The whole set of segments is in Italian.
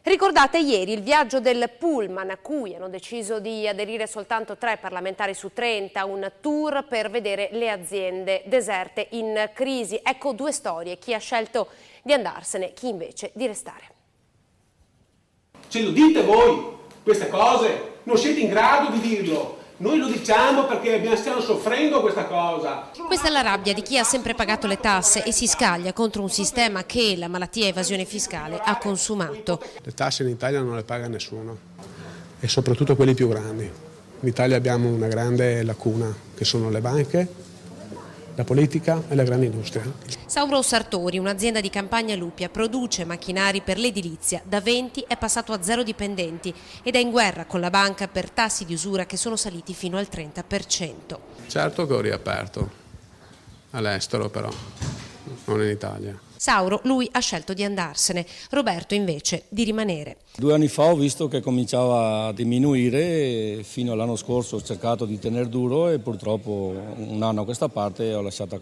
Ricordate ieri il viaggio del pullman a cui hanno deciso di aderire soltanto 3 parlamentari su 30, un tour per vedere le aziende deserte in crisi. Ecco 2 storie, chi ha scelto di andarsene, chi invece di restare. Ce lo dite voi queste cose? Non siete in grado di dirlo. Noi lo diciamo perché stiamo soffrendo questa cosa. Questa è la rabbia di chi ha sempre pagato le tasse e si scaglia contro un sistema che la malattia evasione fiscale ha consumato. Le tasse in Italia non le paga nessuno e soprattutto quelli più grandi. In Italia abbiamo una grande lacuna che sono le banche, la politica e la grande industria. Sauro Sartori, un'azienda di Campagna Lupia, produce macchinari per l'edilizia. Da 20 è passato a 0 dipendenti ed è in guerra con la banca per tassi di usura che sono saliti fino al 30%. Certo che ho riaperto, all'estero però, non in Italia. Sauro, lui ha scelto di andarsene, Roberto invece di rimanere. 2 anni fa ho visto che cominciava a diminuire, fino all'anno scorso ho cercato di tenere duro e purtroppo un anno a questa parte ho lasciato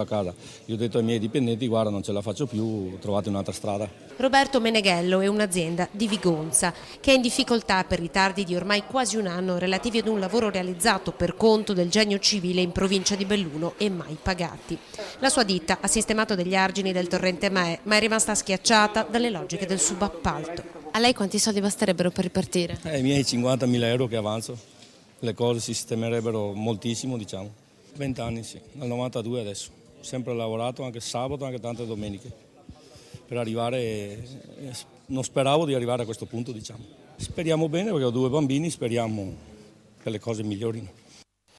a casa. Io ho detto ai miei dipendenti: guarda, non ce la faccio più, trovate un'altra strada. Roberto Meneghello è un'azienda di Vigonza che è in difficoltà per ritardi di ormai quasi un anno relativi ad un lavoro realizzato per conto del Genio Civile in provincia di Belluno e mai pagati. La sua ditta ha sistemato degli argini del torrente Mae, ma è rimasta schiacciata dalle logiche del subappalto. A lei quanti soldi basterebbero per ripartire? I miei 50.000 euro che avanzo, le cose si sistemerebbero moltissimo, diciamo. 20 anni sì, dal 92 adesso. Sempre lavorato anche sabato, anche tante domeniche. Per arrivare, non speravo di arrivare a questo punto, diciamo. Speriamo bene perché ho 2 bambini, speriamo che le cose migliorino.